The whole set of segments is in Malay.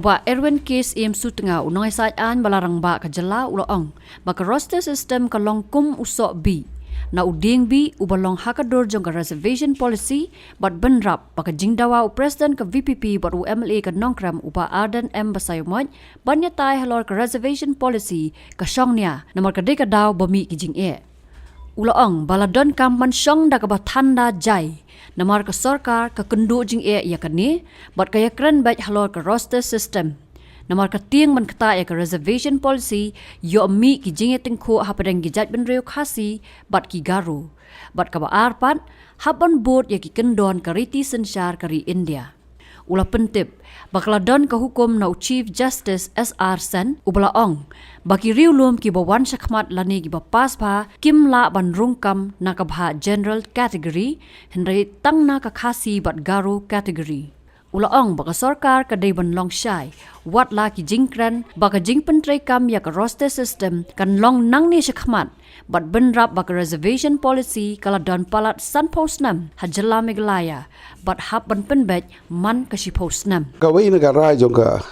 Uba Erwin Case su tengah unang isayaan balarang ba kajala uloong baka roster system kalong kum usok bi na uding bi ubalong hakador jong ka reservation policy bat benrap baka jingdawa u president ka VPP bat UMLA ka nongkram uba Arden M Basayomot banya tay halor ka reservation policy ka syongnya namar ka deka daw bami ki jing uloong baladon kampan syong da ka batanda jai namar ka sarkar ka kendu jing ya kani bat kaya kren bat halor ka roster system namar ka tiang man kata ya ka reservation policy yo mi ki jing tengko hapadang gijat ben reo khasi bat ki garu bat ka ba arpat haban board ya ki kendon ka riti sensyar kari India ula pentip bakladon ka hukum na Chief Justice SR Sen ubalaong baki riulum ki bawan syakmat lani ki bapas pa kimla ban rungkam na kabha general category henry tang na ka khasi bat garu category ulaong baka sarkar ka ban long shai wat la ki jingkran baka jingpen kam ya ka roster system kan long nang ni syakmat bat benrap baka reservation policy kala don palat san postnam hajala meglaya bat hap ban penbet man ka si postnam kawai negara jong ka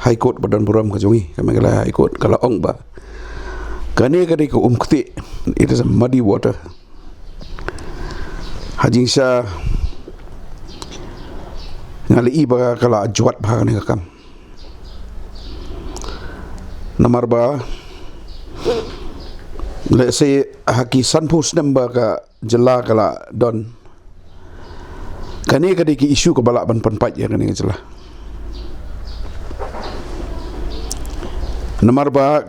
high court badan buram ka jongi ka meglaya high court kala ong ba kane ka ko kti it is a muddy water hajing sha ngali iba kala juat ba ni kam nomor ba let's say haki sanpus namba ka jela kala don kani kadi ki isu ka balak ban panpat ya kani jela nomor ba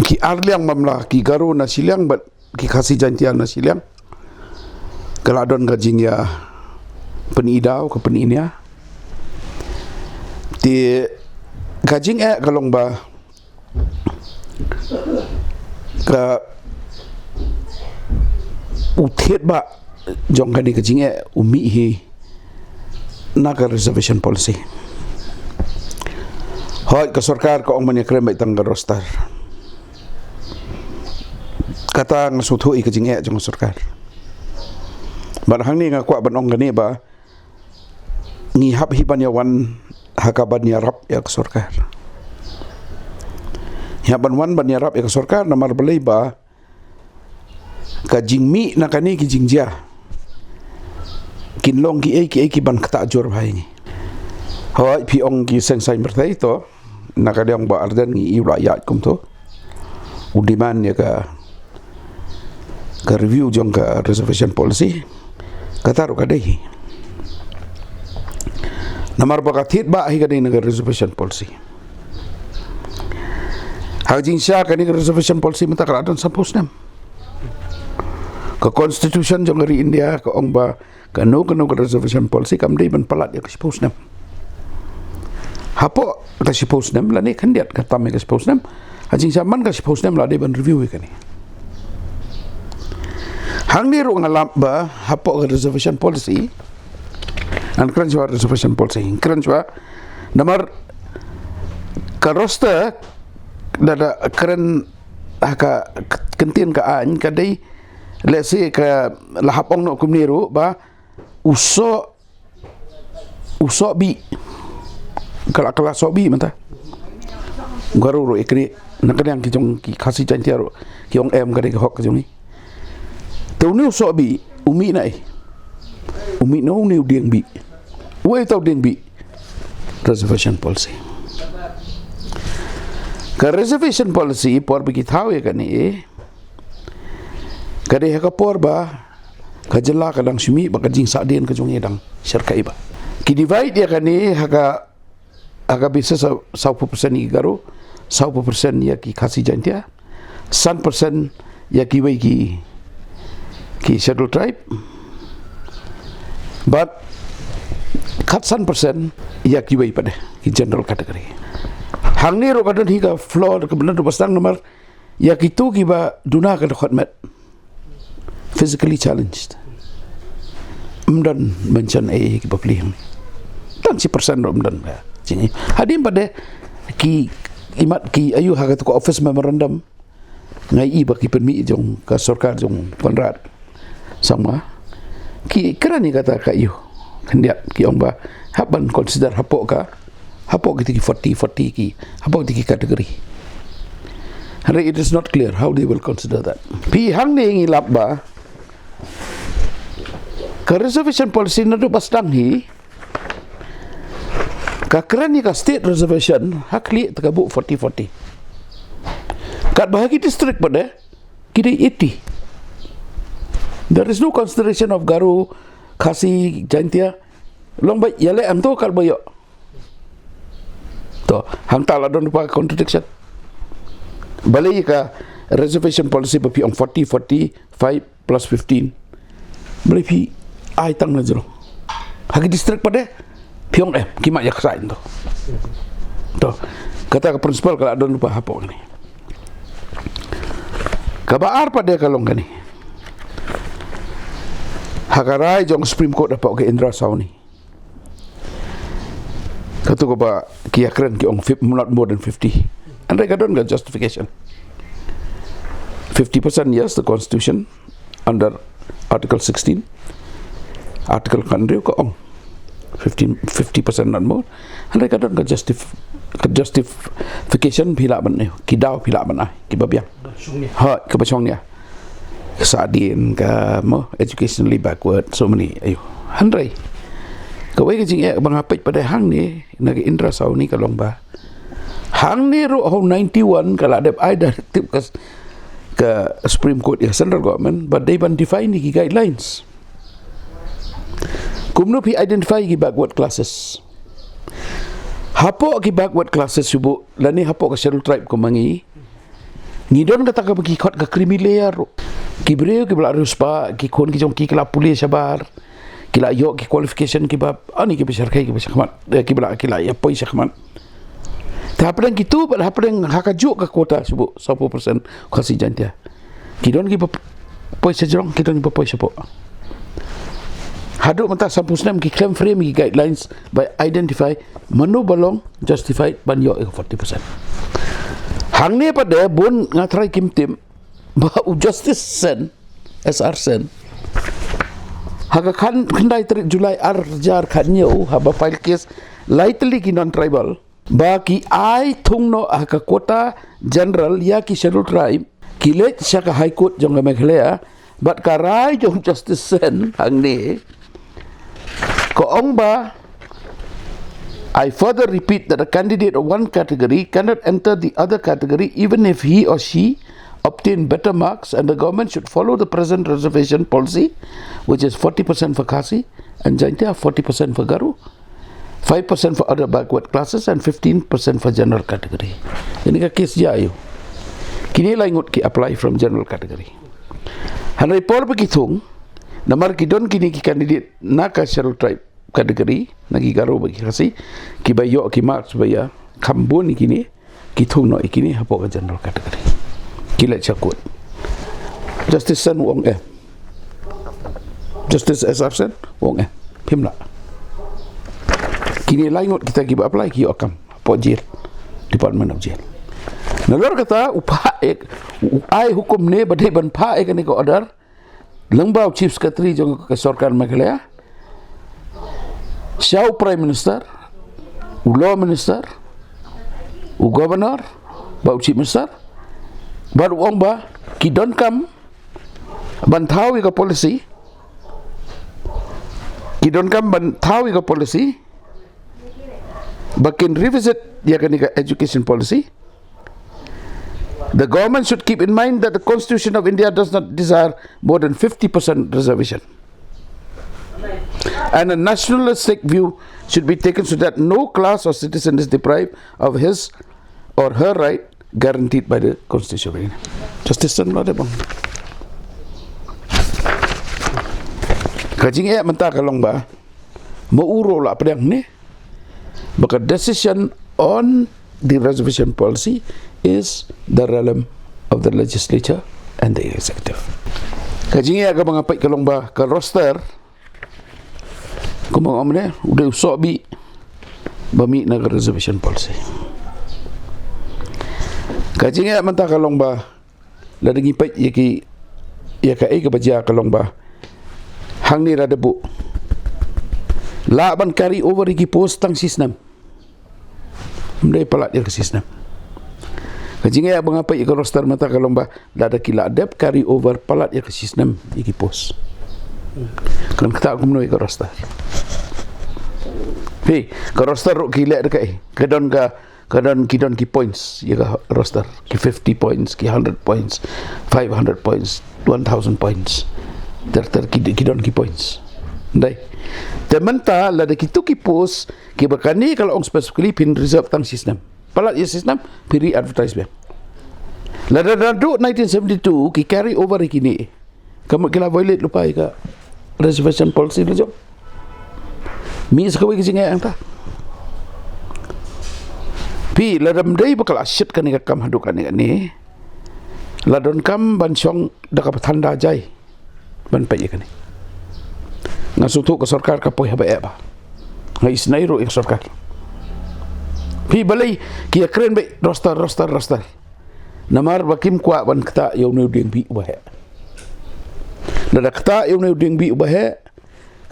ki arliang mamla ki garu na siliang bat ki khasi jantian na siliang kala don gajing ya penidau ke peninia ti gajing kalong ba ka uthet ba jong kani gajing umi hi naga reservation policy hoy ka sarkar ko ong manya krem itang roster kata ngasutu i gajing jong sarkar barhang ni ngakwa banong gani ba ngihap hiban ya wan hakaban ya rap ya sarkar hiban wan ban ya rap ya sarkar namar belai ba ka jingmi na kani ki jingjia kinlong ki ban kata jor bhai ni hoi pi ong ki sensai mertai to na kadang ba ardan ngi rakyat kum to udiman ya ka review jong ka reservation policy kata ro kadai namar bakatit ba hi kadai naga reservation policy hajing sya kani reservation policy mata kradon suppose nam ka constitution jong dari India ka ong ba kanu ka reservation policy kam dei ban palat ya ka suppose nam hapo ka suppose nam la ni khandiat ka tam ka suppose nam hajing sya man ka suppose nam la dei ban review kani hang ni ro ngalam ba hapo ka reservation policy an kran jwa reservation policy kran jwa namar ka roster dada keren ka kentin ka an ka dei let's say ka lahapong no kumniru ba uso bi kala so bi mata garu ro ikri nakadang ki jong ki khasi chantiaro ki ong em ka dei hok ka jong ni tu ni uso bi umi nai umi no ni uding bi wei tau ding bi reservation policy ka reservation policy por bagi tahu ya kan ni kade ha por ba ka jela kadang sumi ba kajing sadien ka jong edang syarkai ba ki divide ya kan ni aga bisa 100% ni garu 100% ya ki khasi jantia 100% ya ki wei ki schedule tribe but kat 100% ya ki wei pada ki general category hang ni ro kadon hi ka floor ke benar pasang nomor ya ki tu ki ba duna ka khotmat physically challenged mdan mention ki bapli dan si persen ro mdan ba jingi hadim pada ki imat ki ayu ha ka office memorandum ngai i baki penmi jong ka sarkar jong panrat sama ki kerani kata ka iyo kendiak ki ong ba haban consider hapok ki 40 ki hapok ki kategori. Hari it is not clear how they will consider that. Pi hang ni ngi lap ba ka reservation policy na do bastang hi ka kerani ka state reservation hakli tagabu 40 kat bahagi district pada kira 80. There is no consideration of Garu, Khasi, Jaintia. Long baik yale am tu kal bayo. To hang tala don pa contradiction. Balai ka reservation policy papi on 40 5 plus 15. Balai pi ai tang na jero. Hagi district pada piong kimak yak sain to. To kata ke principal kalau don pa hapo ni. Kabaar pada kalong kani. Hakarai jong Supreme Court dapat ke Indra Sauni. Katu ko ba kiakren ki ong not more than 50. And I don't get justification. 50% yes, the Constitution under Article 16. Article Kandri ko ong 50% not more. And I don't get justification pila ban ni kidau pila ban ai kibabiang. Ha kebasong niya. Sadin ka mo educationally backward so many ayo. Handrai. Kawai ke jing bang apit pada hang ni nagi Indra Sauni kalong ba. Hang ni ro 91 kalau ada ai directive ke Supreme Court ya central government but they ban define ni guidelines. Kumno pi identify ki backward classes. Hapo ki backward classes subu lani hapo ka schedule tribe ko mangi. Ngidon kata ka bagi kot ka krimi layer. Kibreo ki bla ruspa ki kon ki jong ki kala pulis sabar. Kila yo ki qualification ki bab ani ki besar kai ki besar khamat ki bla kila ya poi sakhamat. Tapang gitu pada hapang hakajuk ka kota subu 10% kasi jantia. Kidon ki poi sejong kidon ki poi sapo. Haduk mentah sampusnam ki claim frame ki guidelines by identify manu balong justified ban yo 40%. Hang ni pada bun ngatrai kim tim ba justice sen SR sen. Haga kan kendai terik Julai arjar kanyo haba file case lightly ki non tribal ba ki ai thungno haka kota general ya ki schedule tribe ki let saka high court jong meghlea but karai jong justice sen hang ni ko ong ba I further repeat that a candidate of one category cannot enter the other category even if he or she obtain better marks, and the government should follow the present reservation policy, which is 40% for Khasi and Jaintia, 40% for Garu, 5% for other backward classes, and 15% for general category. Ini ka case dia ayo. Kini laingut ki apply from general category. Hanai por begitung, namar kidon kini ki candidate na ka schedule tribe category nagi Garu bagi Khasi, ki bayo ki marks baya kambun kini kitung no ikini hapo ka general category. Kila cakut. Justice Sen Wong Justice SR Sen Wong Pimla. Kini laingot kita giba apply ki akam po jail Department of Jail. Nalor kata upah ai hukum ne badai ban pa ek ni ko order lengbau chief secretary jong ke sarkar Meghalaya. Siau prime minister, law minister, governor, bau chief minister. Baru orang ba ki don kam bantawi ka policy ki don kam bantawi ka policy bakin revisit dia kani ka education policy. The government should keep in mind that the Constitution of India does not desire more than 50% reservation, and a nationalistic view should be taken so that no class or citizen is deprived of his or her right guaranteed by the Constitution. Justice Sen ada bang. Kajing mentah kalong ba mauro lah pedang ni. Maka decision on the reservation policy is the realm of the legislature and the executive. Kajing ka mangapai kalong ba ka roster kumang amne udah usok bi bami na reservation policy. Kajing mentah kalong ba la dengi pai ya ka ke baja kalong ba hang ni ra debu la ban carry over iki post tang sistem mdai palat dia ke sistem kajinga ya bangapa ke roster mata kalong ba la da kila adap carry over palat ya ke sistem iki post kan kata aku menoi ke roster Hey, ke roster kila dekat kedon kidon ki points ya ke roster ki 50 points ki 100 points 500 points 1000 points ter kidon ki points dai tementa la de kitu ki post ki bakani kalau ong specifically pin reserve tang sistem palat ya sistem piri advertisement la da 1972 ki carry over kini kamu kila violate lupa ka reservation policy lo jo mi sekawai kisingay ang ta pi ladam day bakal asyit kan ni kam haduk kan ni ladon kam bansyong dakap tanda jay ban pa kan ngasutu ke sarkar ka poy haba ba ngai snairo ik sarkar pi balai ki kren be roster namar bakim kwa ban kata yo ne ding bi ba he lada kata yo ne ding bi ba he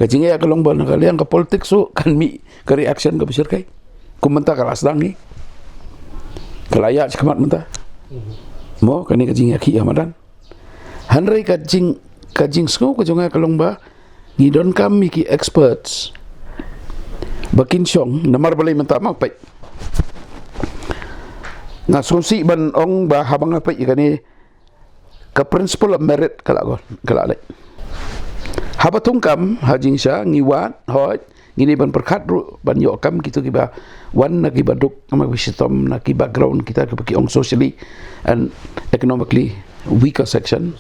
kajinga ya kalong ban kalian ke politik so kan mi ke reaction ke besar kai kumenta kalas dang ni kelaya cekamat menta mo kani kajinga ki amadan hanrai kajing sko kajunga kalong ba ngidon kami ki experts bakin syong namar balai menta mak pai ngasumsi ban ong ba habang apa ikani ke principle of merit kala habatung kam hajing sya ngiwat hoj ngini ban perkat ru ban yo kam gitu kiba wan na kiba duk ma wisdom na ki background kita ki ong socially and economically weaker section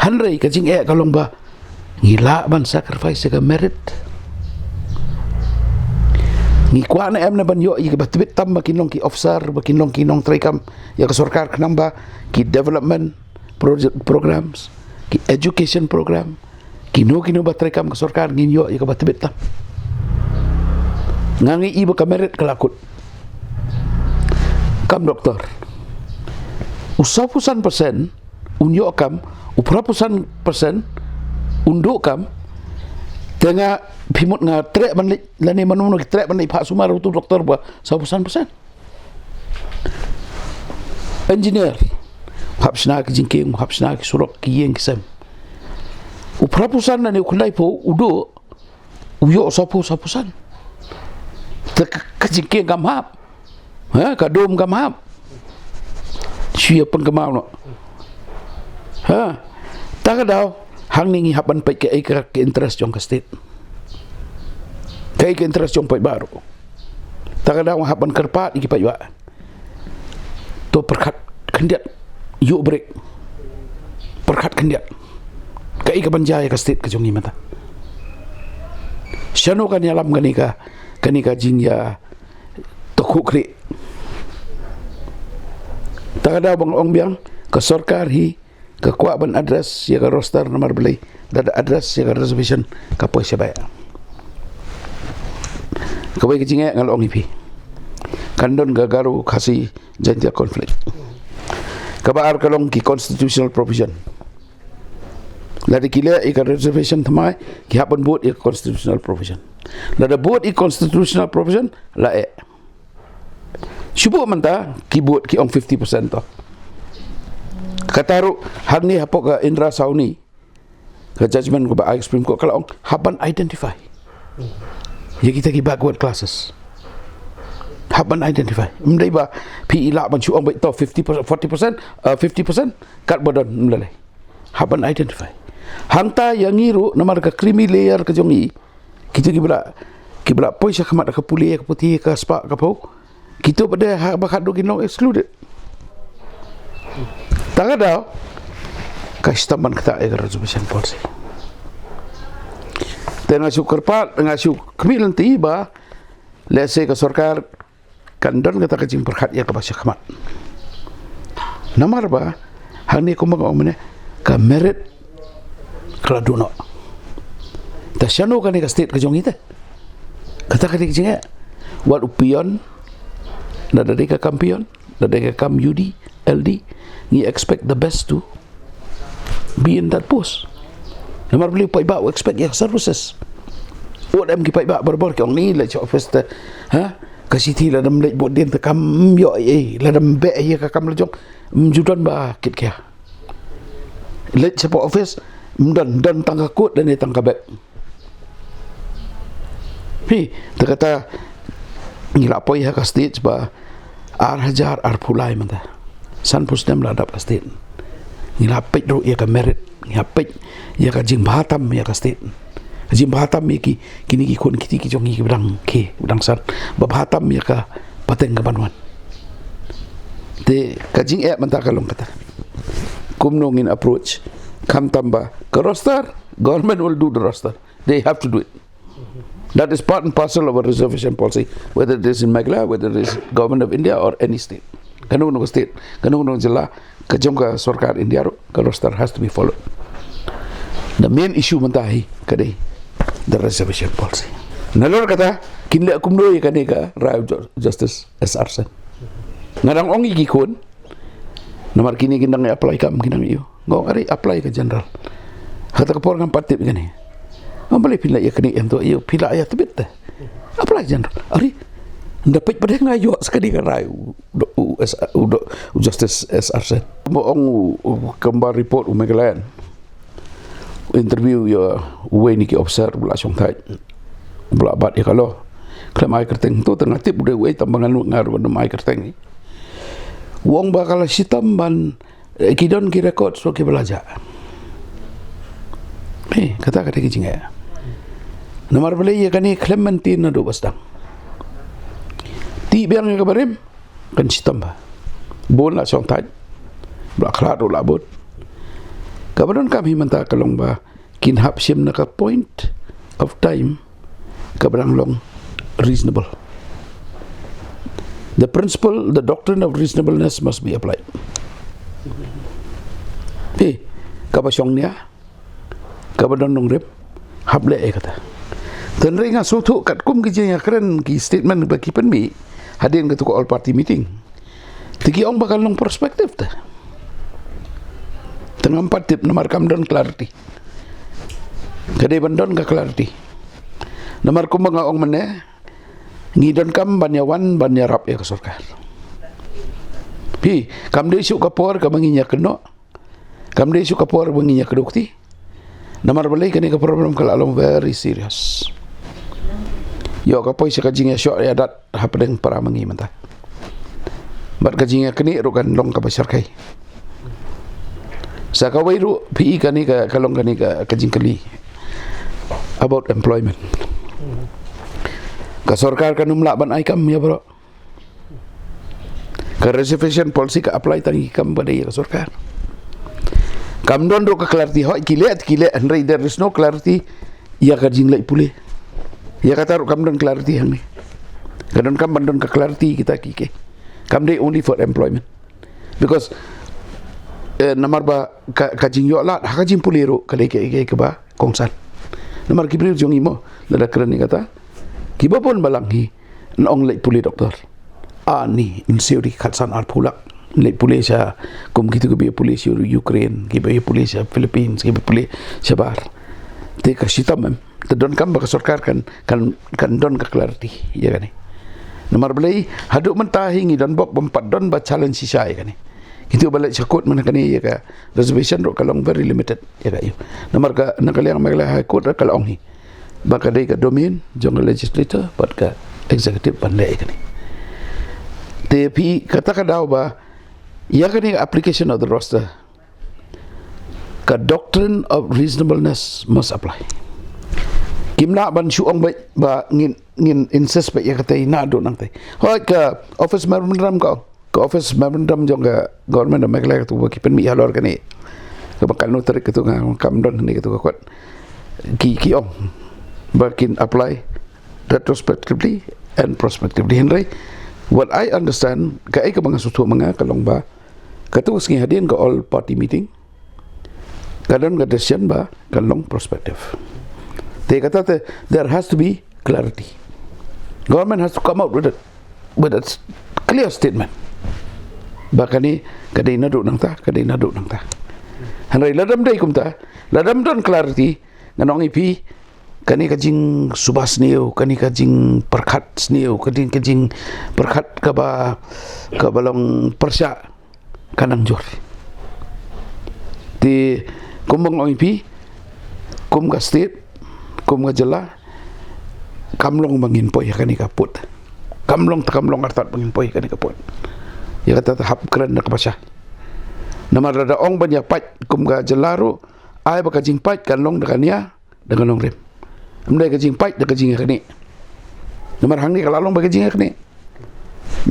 hanrei kajing kalong ba ngila ban sacrifice ka merit ngi kwa na em na ban yo ki batbit tam makinong ki officer makinong kinong trekam ya ka sarkar kanamba ki development project programs ki education program kino batray kam ke sarkar nginyo ya ka batbit tam ngangi iba ka merit kelakut kam doktor usapusan persen unyo kam uprapusan persen unduk kam tengah bimut nga trek man lani manuno trek man Pak Sumar tu doktor ba usapusan persen engineer hapsna ki jingking hapsna ki surok ki yeng kisam uprapusan na ni kulai po udo uyo sapusan kajingking gamhap kadom gamhap siya pun gamau no takadaw hang ningi hapan pa ke interest jong ka state ke interest jong pa baru takadaw hapan kerpat iki pa iwa to perkat kendiat yuk break perkat kendiat kai ka banjaya ka state ka jongi mata syano kan yalam kanika jingya tokuk kri takada bang ong biang ka sarkar hi ka kwa ban address ya ka roster nomor beli dada address ya ka reservation ka poy sabaya kawai kijinga ngal ong ipi kandon gagaru kasi jantia konflik kabar kalong ki constitutional provision lada kila ika reservation thamai ki hapan buat ika constitutional provision lada buat ika constitutional provision la syubuh menta ki buat ki ong 50% to kataru hang ni hapok ka Indra Sauni ka judgment ko ba Supreme Court kalau ong hapan identify ya kita ki backward classes hapan identify mdai ba pi ila ban chu ong ba to 50% 40% 50% kat bodon mlalai hapan identify hangta yang ngiru namar ka creamy layer ka jongi kita kibla poisa kamat ka puli ka putih ka spa ka pau kita pada bakat do kinong excluded tagadaw ka istaman kata ay reservation policy tena syukur pat ngasu kemilan tiba lese ka sarkar kandon kata kajing perhat ya ka basya kamat namar ba hani ko mag-omne ka merit kala duno ta syano kan ka state ka jong ita kata kati jinga wat upion na dari ka kampion na dari ka kam yudi LD, you expect the best to be in that post. Namar beli pai ba expect your services. What am ki pai ba bar ki ong ni le cho office te ha kasi thi la dam le bo din te kam yo la dam be ye ka kam le jong judan ba kit kya. Le cho office dan tangga kut dan tangga back. Pi te kata ngila poi ha ka stage ba ar hajar ar pulai manda. San pusdam la dap ka stage. Ngila pek ro ye ka merit, ngila pek ye ka jing batam ye ka state. Jing batam ye ki kini ki kon kiti ki jong ki bedang san ba batam ye ka pateng ka banwan. Te ka jing manta ka long kata. Kumnongin approach kam tamba ka roster, government will do the roster. They have to do it. That is part and parcel of a reservation policy, whether it is in Meghalaya, whether it is government of India or any state. Kanung state, kanung jilla, kajong sarkar India ro, ka roster has to be followed. The main issue mantahi kadai the reservation policy. Nalor kata kinle kumno ye kani ka Rai Justice SR Sen. Ngarang ong ikikon namar kini kindang apply kam kinang iyo. Ngong ari apply ka general. Kata ka por ngam patip kani. Mambali pila ya kani ento iyo pila ya tebet. Apply general. Ari dapat pada ngayo sekali ka Rai Justice SR Sen. Mo ong kembar report Meghalaya. Interview ya uwe ni ki officer bula song thai bula bat ya kalau mai kerteng tu tengah tip udah uwe tambangan ngaru na mai kerteng ni wong bakal sitam ban kidon ki record so ki belajar kata ki jinga nomor beli ya kani Clementine na do bastang ti biang ya kabarim kan sitam ba bon la song thai bula khla do la bot kabaron kami menta kalong ba kinhap sim na ka point of time kabarang long reasonable. The principle, the doctrine of reasonableness must be applied. Kabasyong niya kabadon nong rep hable kata. Tenre nga sutu kat kum ki jeng keren ki statement ba ki pen mi hadin ke all party meeting. Tiki ong bakal long perspektif ta. Tengah 4 tip nomor kam don clarity. Kadai bandon ka clarity. Nomor kum mga ong mane ngidon kam banyawan banyarap ya kasorkar. Pi kam de isu kapor ka manginya keno. Kam de isu kapor manginya kedukti. Nomor balai kani ka problem kala along very serious. Yo ka poi ka jinga shot ya dat hapdeng para mangi manta. Bat ka jinga keni rukan long ka basarkai. Sa kawai ru PI kani ka kalong kani ka kajingkali about employment. Ka sarkar ka numla ban aikam ya bro. Ka reservation policy ka apply tani kam badai ka sarkar. Kam don ro ka clarity hoi kilet and there is no clarity ya ka jinglai pule. Ya kata ro kam don clarity hang ni. Ka don kam bandon ka clarity kita kike. Kam dai only for employment. Because namar ba kajing yo lat kajing puliro kale ke ba kongsan namar kibrir jong imo lada keren ni kata kiba pun balanghi nong lek puli doktor ani inseuri khatsan ar pulak lek puli sa kum gitu ke puli si Ukraine kiba puli sa Philippines kiba puli sa bar te ka sitam te don kam ba sarkar kan don ka clarity ya kan namar belai haduk mentahi dan bok bompat don ba challenge si sai kan itu balik sakut mana kani ya ka reservation ro kalong very limited ya ka yo nomor ka nakaliang Meghalaya High Court ra kalong hi baka dai ka domain jong legislator but ka executive pandai kani tapi kata ka daw ba ya kani application of the roster ka doctrine of reasonableness must apply kimla ban suong ba ngin insist ba ya katay na do nang tay hoy ka office memorandum ka office memorandum jong ka government of Meghalaya tu kipen mi halor kani ka bakal no tarik tu nga kam don ni tu ka kwat ki ong bakin apply retrospectively and prospectively henry what I understand ka ay ka mga sutu mga kalong ba katus ngi hadin ka all party meeting kadon ka decision ba kalong prospective they kata there has to be clarity. Government has to come out with a clear statement. Bakani kadai naduk nang ta, kadai naduk nang ta. Hanrai ladam dai kum ta, ladam don clarity nganong ipi kani kajing subas neo, kani kajing perkat neo, kajing perkat ka balong persya kanang jor. Ti kumbang ong ipi kum ka state, kum ka jala kamlong bangin poy kani kaput. Kamlong artat bangin poy kani kaput. Ya kata hap keren nak pasya. Nama rada ong banyak pat kum ga jelaru ai ba kajing pat kan long dengan ya dengan long rem. Amdai kajing pat da kajing kani. Nama hang ni kalau long ba kajing kani.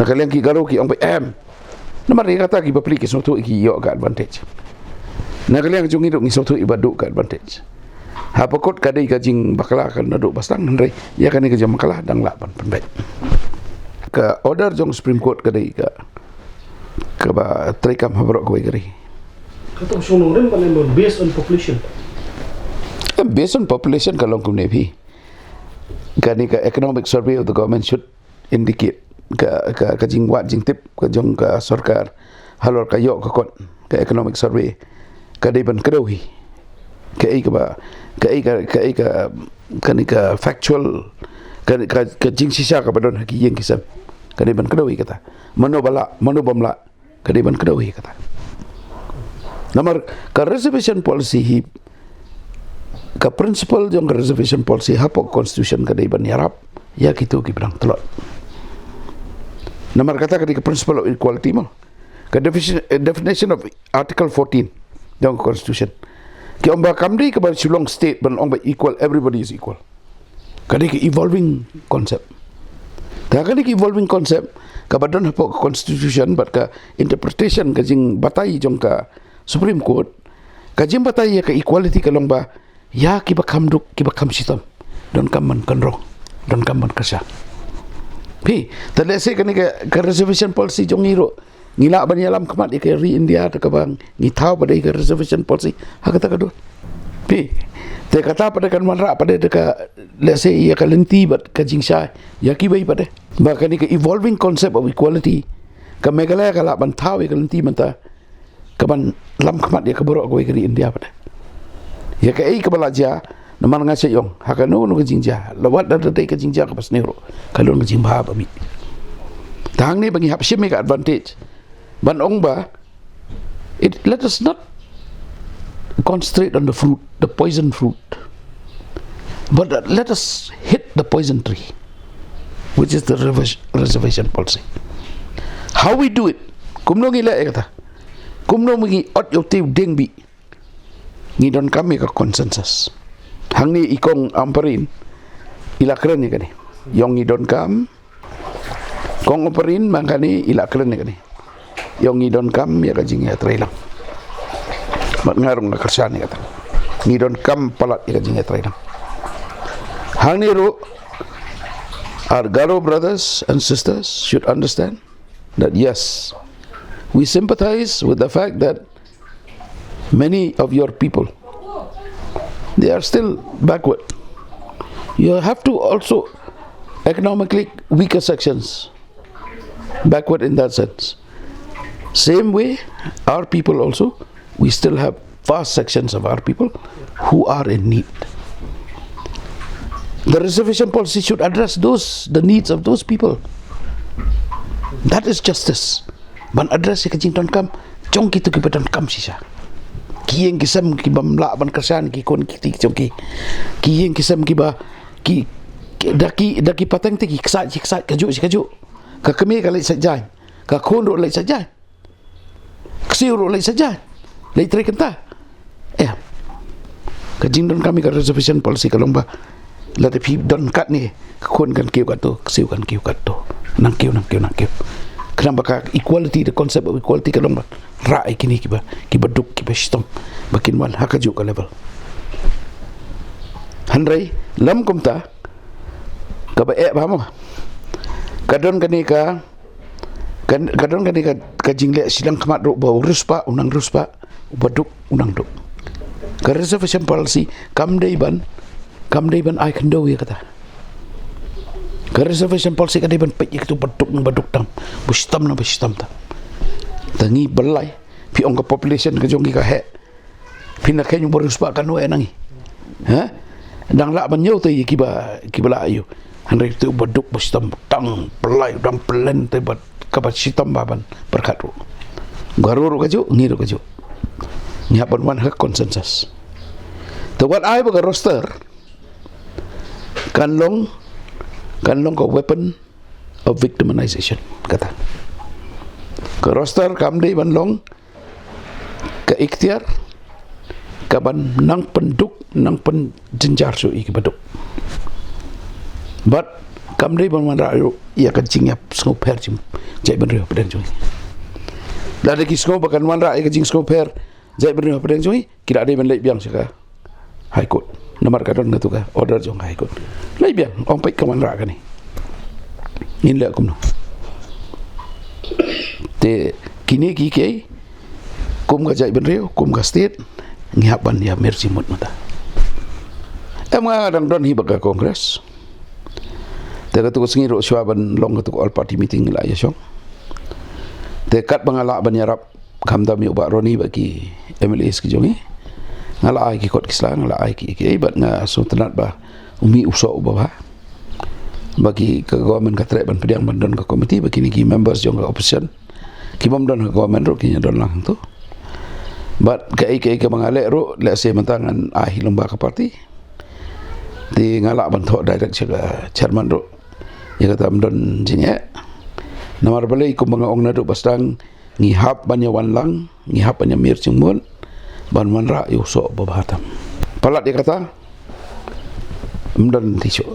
Nak kalian ki garo ki ong ba em. Nama ri kata ki bapli ki sotu ki yo ga advantage. Nak kalian kajung hidup ni sotu ibadu ga advantage. Ha pokot kadai kajing bakala kan naduk bastang nandai. Ya kani kajing bakala dang lapan penbaik. Ka order jong Supreme Court kadai ka ba trikam habrok ko gari. Katong sunong rin pa naman based on population. Based on population kalong kum nevi. Kani ka economic survey of the government should indicate ka jing wat jing tip ka jong ka sarkar halor ka yo ka kon ka economic survey ka deban krewi ka kani ka factual ka jing sisa ka badon haki yeng kisam ka deban krewi kata mano bamla kadiban kedawi kata. Nomor ka reservation policy hi ka principle jong reservation policy hapok constitution kadiban yarap ya kitu ki berang telot. Nomor kata ka principle of equality mo. Ka definition of article 14 jong constitution. Ki omba kamdi ka ba sulong state ban omba equal, everybody is equal. Kadi ki evolving concept. Kadi ki evolving concept kabadon hapok constitution but ka interpretation kajing batai jong ka Supreme Court kajing batai ya ka equality kalong ba ya ki bakam sitam don kam kanro don kam kasya pi tadi se kani ka reservation policy jong iro ngila ban yalam kamat ka ri India ta ka bang ngitau pada ka reservation policy hakata ka do pi te kata pada kan manra pada ka let's say ya ka lenti bat kajing sya ya ki bai pada bahkan ni ke evolving concept of equality ka Meghalaya ka laban tau ka lenti manta ka ban lam khamat ya ka borok ko ke India pada ya ka ei ka balaja naman nga sa yong hakano no kajingja lawat da kajingja ka pasnero kalon kajing ba mi tang ni bangi hapsim ka advantage ban ong ba let us not concentrate on the fruit, the poison fruit, but let us hit the poison tree, which is the reservation policy. How we do it? Kumno ngila kata. Kumno mengi ot yo tiu dengbi. Ni don kami ka consensus. Hang ni ikong amperin ila keren ni kani. Yong ni don kam kong amperin mangkani ila keren ni kani. Yong ni don kam ya kajing ya trailang. Mat ngarong na kersan ni kata. Ni don kam palat ya kajing ya trailang. Hang ni ru our Garo brothers and sisters should understand that yes, we sympathize with the fact that many of your people, they are still backward. You have to also economically weaker sections backward in that sense. Same way, our people also, we still have vast sections of our people who are in need. The reservation policy should address the needs of those people. That is justice. Ban address si kajing ton kam, chong kitu ki badan kam sisa. Kiyeng kisam ki bamla ban kersan ki kon ki chong ki. Kiyeng kisam ki ba ki daki patang ti ki ksat kaju. Ka kami ka lai sajai. Ka kon ro lai sajai. Ksiu ro lai sajai. Lai tre kenta. Kajing don kami ka reservation policy kalong ba. La de pi don kat ni kon kan kiu kat tu, ksiu kan kiu kat tu. Nang kiu. Kenapa ka equality, the concept of equality kalong ba rai kini kiba duk kiba sistem bakin wan hakaju ka level. Hanrai lam kumta ka ba bamo. Kadon kani ka jingle silang kamat ro ba ruspa unang ruspa baduk unang duk. Ka reservation policy kam dai ban ai kendo ya kata. Ka reservation policy ka dai ban pek itu baduk tam bustam ta. ngi belai pi ong ka population ka jong ka he pina ka nyu baru spa kan we nangi ha dang la ban nyau te kiba ayu handai tu baduk bustam tang belai dang pelen te bat ka bat sitam baban perkatu garuru ka ju ngi ro ka ju nyapan wan ha consensus to what I ba roster kan long ka weapon of victimization kata ke roster kamdi ban long ke ikhtiar ka ban nang penduk nang pen jenjar su ik beduk but kamdi ban man rayu ya kan cingap sngop per jim jai ban rio pedang joi la de ki sngop kan man rayu ka jing sngop per jai ban rio pedang joi kira de ban lei biang saka high court nomor kadon ngatu ka order jong high court lei biang ong pai ka man ra ka ni in le kum no te kini ki ke kum ga jai ban rio kum ga state ngihap ban ya merci mut mata emang dang don hi baga kongres te ka tu singi ro shwa ban long ka tu all party meeting la ya shong te kat bangala ban yarap kamda mi ba roni bagi MLAs ki jongi ngala ai ki kot kisla ngala ai ki bat nga so tenat ba umi uso ba bagi ke government ka trek ban pediang ban don ka komiti bagi ni ki members jong ka opposition ki bom don ka government ro ki don lang tu but ke mangale ro le se mantangan ai lomba ka parti di ngala ban tho direct jaga chairman ro ya kata don jinge namar balai ko mga ong na do bastang ngihap banya wanlang ngihap banya mir chingmun ban manra yo so babatam palat dia kata mdon tiso